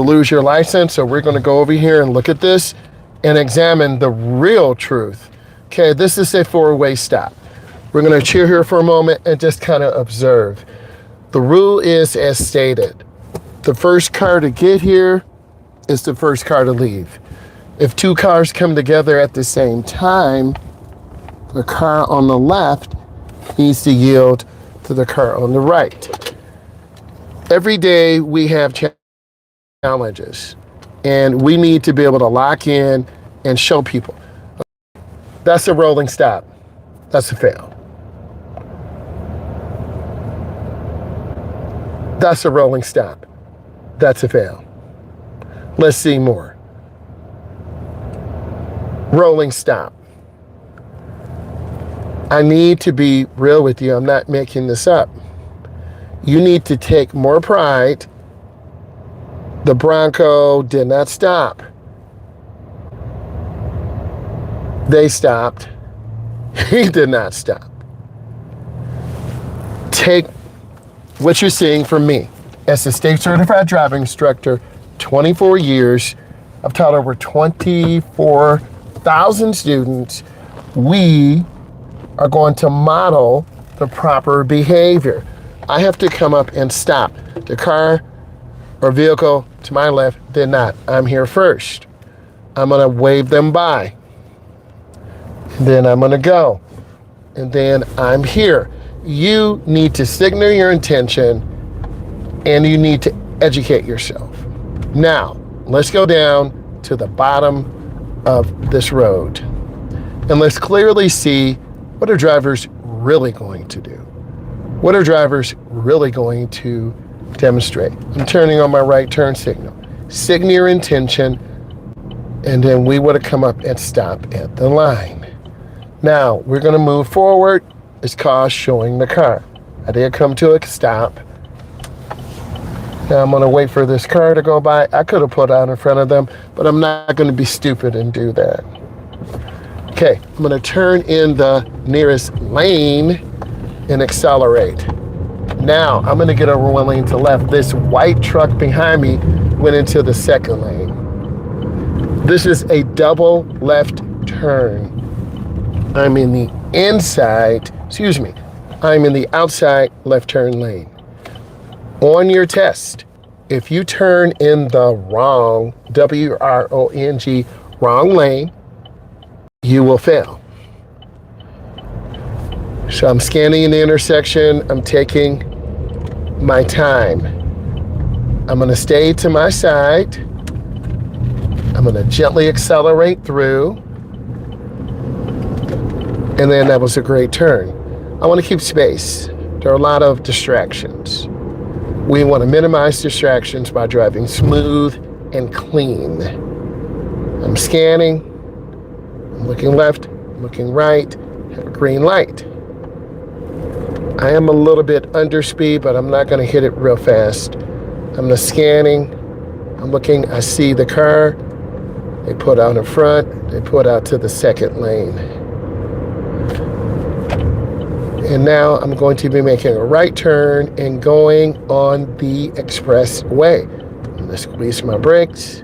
lose your license. So we're going to go over here and look at this and examine the real truth. Okay, this is a four-way stop. We're going to chill here for a moment and just kind of observe. The rule is as stated. The first car to get here is the first car to leave. If two cars come together at the same time, the car on the left needs to yield to the car on the right. Every day we have challenges, and we need to be able to lock in and show people. That's a rolling stop. That's a fail. That's a rolling stop. That's a fail. Let's see more. Rolling stop. I need to be real with you. I'm not making this up. You need to take more pride. The Bronco did not stop. They stopped. He did not stop. Take what you're seeing from me. As a state certified driving instructor, 24 years, I've taught over 24,000 students. We are going to model the proper behavior. I have to come up and stop. The car or vehicle to my left did not. I'm here first. I'm gonna wave them by. And then I'm gonna go. And then I'm here. You need to signal your intention and you need to educate yourself. Now, let's go down to the bottom of this road. And let's clearly see what are drivers really going to do. What are drivers really going to demonstrate? I'm turning on my right turn signal. Signal your intention, and then we would have come up and stop at the line. Now, we're gonna move forward. It's called showing the car. I did come to a stop. Now I'm gonna wait for this car to go by. I could have put out in front of them, but I'm not gonna be stupid and do that. Okay, I'm gonna turn in the nearest lane and accelerate. Now, I'm gonna get over one lane to left. This white truck behind me went into the second lane. This is a double left turn. I'm in the I'm in the outside left turn lane. On your test, if you turn in the wrong, W-R-O-N-G, wrong lane, you will fail. So I'm scanning the intersection. I'm taking my time. I'm gonna stay to my side. I'm gonna gently accelerate through. And then that was a great turn. I wanna keep space. There are a lot of distractions. We wanna minimize distractions by driving smooth and clean. I'm scanning, I'm looking left, looking right, have a green light. I am a little bit under speed, but I'm not gonna hit it real fast. I'm scanning, I'm looking, I see the car. They put out in front, they put out to the second lane. And now I'm going to be making a right turn and going on the expressway. I'm gonna squeeze my brakes.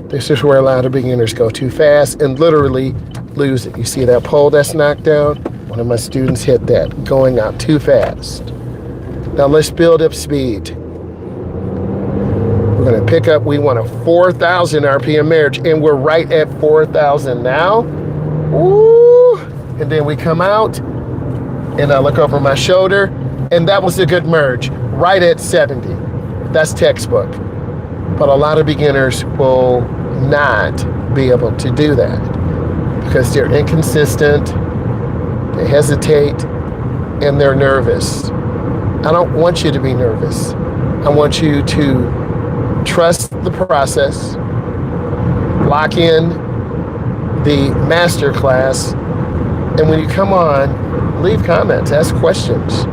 This is where a lot of beginners go too fast and literally lose it. You see that pole that's knocked down? One of my students hit that, going out too fast. Now let's build up speed. We're gonna pick up, we want a 4,000 RPM marriage, and we're right at 4,000 now. Woo! And then we come out, and I look over my shoulder, and that was a good merge, right at 70. That's textbook. But a lot of beginners will not be able to do that because they're inconsistent, they hesitate, and they're nervous. I don't want you to be nervous. I want you to trust the process, lock in the Masterclass, and when you come on, leave comments, ask questions,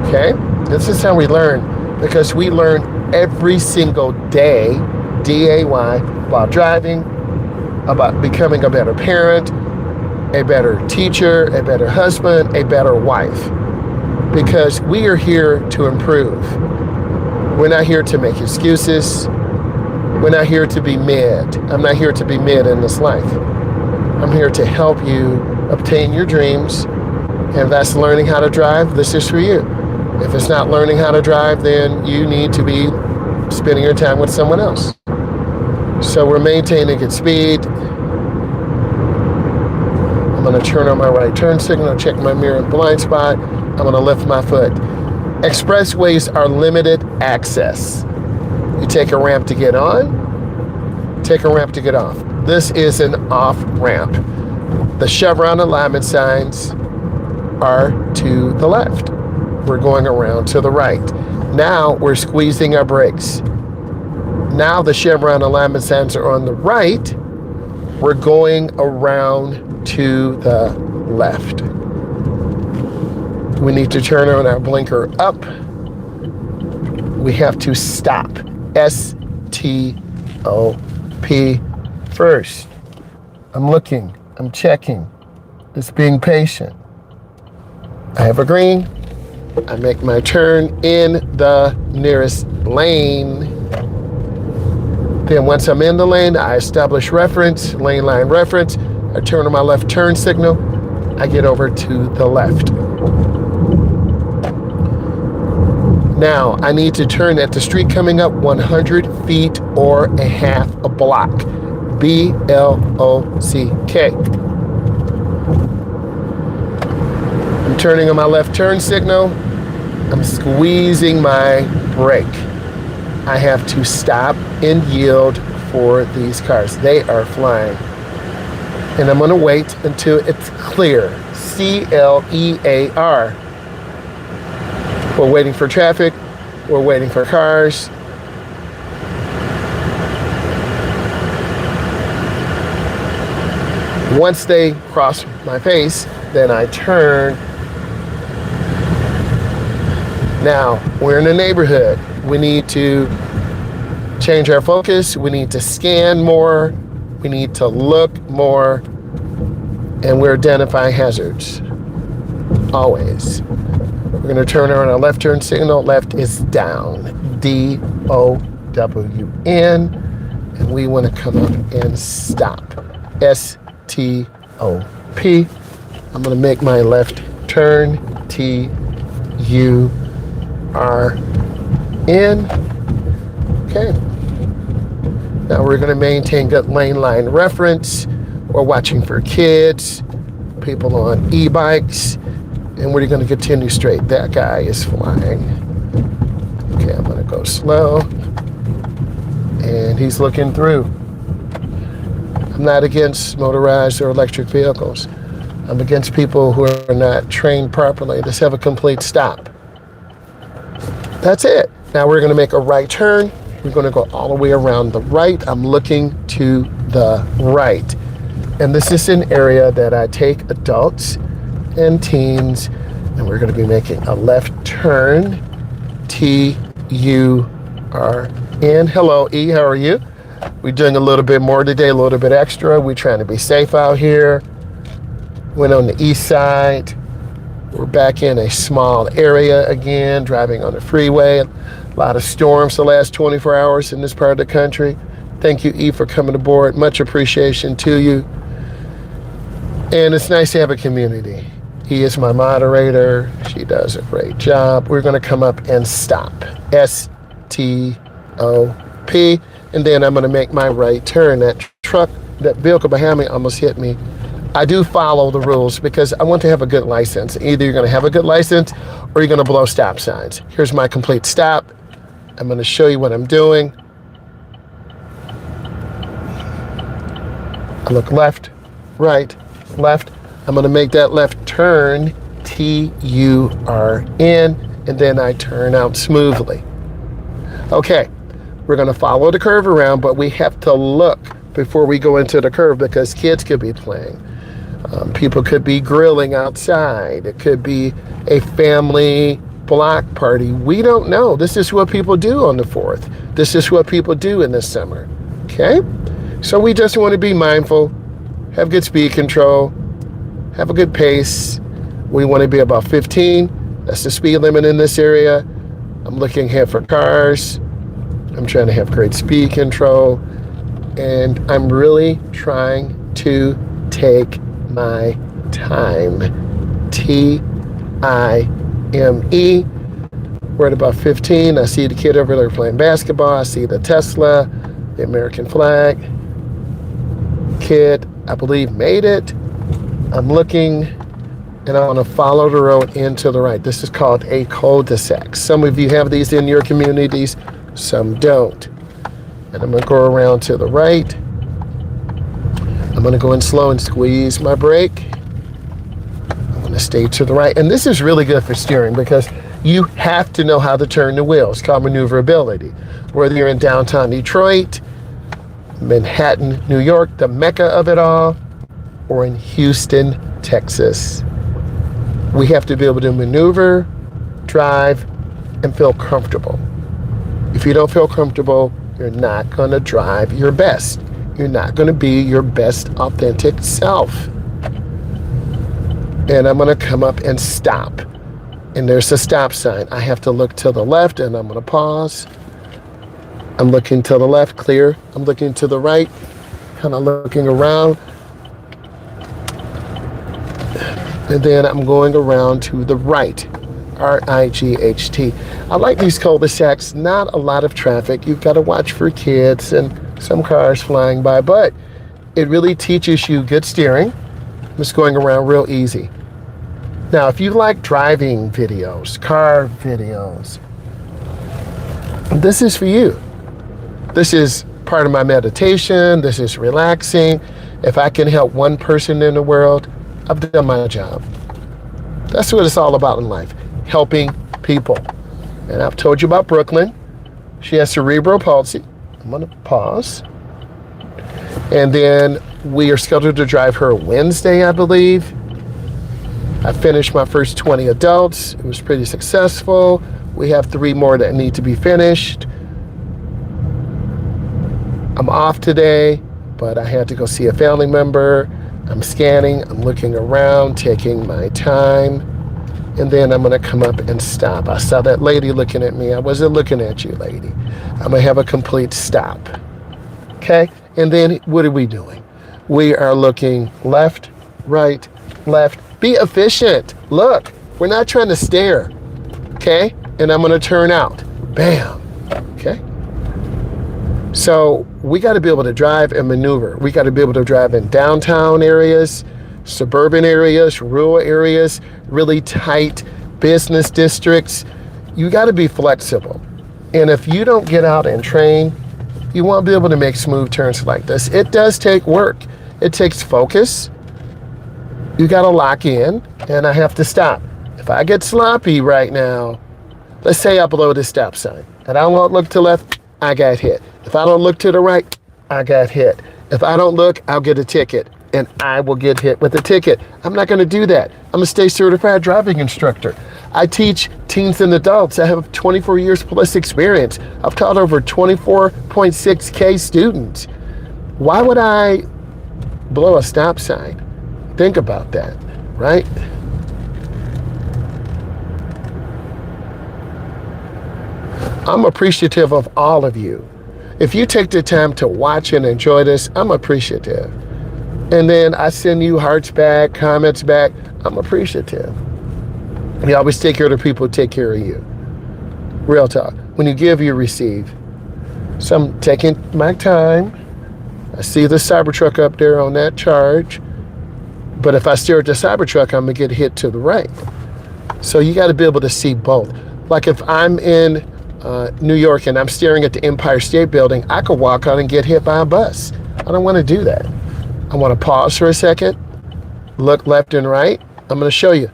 okay? This is how we learn, because we learn every single day, D-A-Y, while driving, about becoming a better parent, a better teacher, a better husband, a better wife, because we are here to improve. We're not here to make excuses. We're not here to be mid. I'm not here to be mid in this life. I'm here to help you obtain your dreams. And if that's learning how to drive, this is for you. If it's not learning how to drive, then you need to be spending your time with someone else. So we're maintaining good speed. I'm going to turn on my right turn signal, check my mirror and blind spot. I'm going to lift my foot. Expressways are limited access. You take a ramp to get on, take a ramp to get off. This is an off ramp. The chevron alignment signs are to the left. We're going around to the right. Now we're squeezing our brakes. Now the chevron alignment signs are on the right. We're going around to the left. We need to turn on our blinker up. We have to stop. S-T-O-P first. I'm looking, I'm checking. It's being patient. I have a green. I make my turn in the nearest lane. Then once I'm in the lane, I establish reference, lane line reference. I turn on my left turn signal. I get over to the left. Now, I need to turn at the street coming up 100 feet or a half a block. B-L-O-C-K. I'm turning on my left turn signal. I'm squeezing my brake. I have to stop and yield for these cars. They are flying. And I'm going to wait until it's clear. C-L-E-A-R. We're waiting for traffic. We're waiting for cars. Once they cross my face, then I turn. Now, we're in a neighborhood. We need to change our focus. We need to scan more. We need to look more. And we're identifying hazards. Always. We're going to turn on our left turn signal. Left is down. D-O-W-N. And we want to come up and stop. S-T-O-P. I'm going to make my left turn. T-U-R-N. Okay. Now we're going to maintain good lane line reference. We're watching for kids, people on e-bikes. And we're going to continue straight. That guy is flying. Okay, I'm going to go slow. And he's looking through. I'm not against motorized or electric vehicles. I'm against people who are not trained properly. Just have a complete stop. That's it. Now we're going to make a right turn. We're going to go all the way around the right. I'm looking to the right. And this is an area that I take adults and teens, and we're going to be making a left turn. T-U-R-N. Hello, E, how are you? We're doing a little bit more today, a little bit extra. We're trying to be safe out here. Went on the east side. We're back in a small area again, driving on the freeway. A lot of storms the last 24 hours in this part of the country. Thank you, E, for coming aboard. Much appreciation to you. And it's nice to have a community. He is my moderator. She does a great job. We're going to come up and stop. S-T-O-P. And then I'm going to make my right turn. That truck, that vehicle behind me almost hit me. I do follow the rules because I want to have a good license. Either you're going to have a good license or you're going to blow stop signs. Here's my complete stop. I'm going to show you what I'm doing. I look left, right, left. I'm going to make that left turn, T-U-R-N, and then I turn out smoothly. Okay, we're going to follow the curve around, but we have to look before we go into the curve because kids could be playing. People could be grilling outside. It could be a family block party. We don't know. This is what people do on the 4th. This is what people do in the summer. Okay? So we just want to be mindful, have good speed control, have a good pace. We want to be about 15. That's the speed limit in this area. I'm looking here for cars. I'm trying to have great speed control. And I'm really trying to take my time. T-I-M-E. We're at about 15. I see the kid over there playing basketball. I see the Tesla, the American flag. Kid, I believe, made it. I'm looking, and I want to follow the road into the right. This is called a cul-de-sac. Some of you have these in your communities, some don't. And I'm going to go around to the right. I'm going to go in slow and squeeze my brake. I'm going to stay to the right. And this is really good for steering because you have to know how to turn the wheel. It's called maneuverability. Whether you're in downtown Detroit, Manhattan, New York, the mecca of it all, or in Houston, Texas. We have to be able to maneuver, drive, and feel comfortable. If you don't feel comfortable, you're not going to drive your best. You're not going to be your best authentic self. And I'm going to come up and stop. And there's a stop sign. I have to look to the left, and I'm going to pause. I'm looking to the left, clear. I'm looking to the right, kind of looking around. And then I'm going around to the right, R-I-G-H-T. I like these cul-de-sacs, not a lot of traffic. You've got to watch for kids and some cars flying by, but it really teaches you good steering. Just going around real easy. Now, if you like driving videos, car videos, this is for you. This is part of my meditation. This is relaxing. If I can help one person in the world, I've done my job. That's what it's all about in life, helping people. And I've told you about Brooklyn. She has cerebral palsy. I'm going to pause. And then we are scheduled to drive her Wednesday, I believe. I finished my first 20 adults. It was pretty successful. We have 3 more that need to be finished. I'm off today, but I had to go see a family member. I'm scanning, I'm looking around, taking my time, and then I'm going to come up and stop. I saw that lady looking at me. I wasn't looking at you, lady. I'm going to have a complete stop. Okay? And then what are we doing? We are looking left, right, left. Be efficient. Look, we're not trying to stare. Okay? And I'm going to turn out. Bam. Okay? So we got to be able to drive and maneuver. We got to be able to drive in downtown areas, suburban areas, rural areas, really tight business districts. You got to be flexible. And if you don't get out and train, you won't be able to make smooth turns like this. It does take work. It takes focus. You got to lock in, and I have to stop. If I get sloppy right now, let's say I blow the stop sign, and I don't look to left, I got hit. If I don't look to the right, I got hit. If I don't look, I'll get a ticket, and I will get hit with a ticket. I'm not going to do that. I'm a state certified driving instructor. I teach teens and adults. I have 24 years plus experience. I've taught over 24.6K students. Why would I blow a stop sign? Think about that, right? I'm appreciative of all of you. If you take the time to watch and enjoy this, I'm appreciative. And then I send you hearts back, comments back. I'm appreciative. You always take care of the people who take care of you. Real talk. When you give, you receive. So I'm taking my time. I see the Cybertruck up there on that charge. But if I stare at the Cybertruck, I'm going to get hit to the right. So you got to be able to see both. Like if I'm in New York and I'm staring at the Empire State Building, I could walk out and get hit by a bus. I don't want to do that. I want to pause for a second, look left and right. I'm going to show you.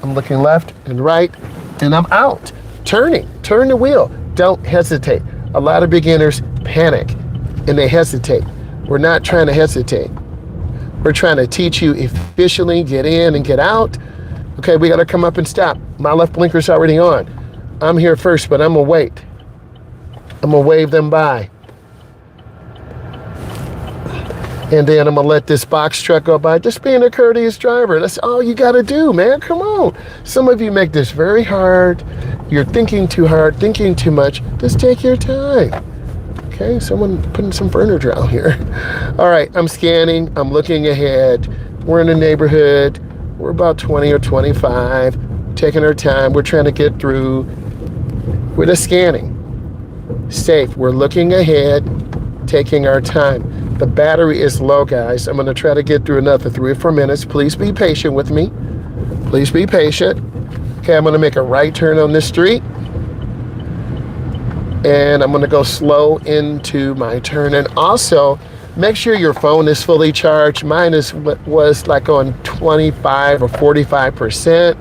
I'm looking left and right, and I'm out. Turn the wheel. Don't hesitate. A lot of beginners panic and they hesitate. We're not trying to hesitate. We're trying to teach you efficiently, get in and get out. Okay, we got to come up and stop. My left blinker's already on. I'm here first, but I'm going to wait. I'm going to wave them by. And then I'm gonna let this box truck go by. Just being a courteous driver. That's all you gotta do, man. Come on. Some of you make this very hard. You're thinking too hard, thinking too much. Just take your time. Okay, someone putting some furniture out here. All right, I'm scanning, I'm looking ahead. We're in a neighborhood. We're about 20 or 25, taking our time. We're trying to get through. We're just scanning. Safe, we're looking ahead, taking our time. The battery is low, guys. I'm gonna try to get through another 3 or 4 minutes. Please be patient with me. Please be patient. Okay, I'm gonna make a right turn on this street. And I'm gonna go slow into my turn. And also, make sure your phone is fully charged. Mine was like on 25 or 45%.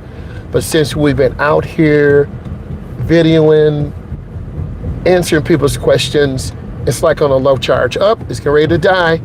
But since we've been out here videoing, answering people's questions, it's like on a low charge. Up, it's getting ready to die.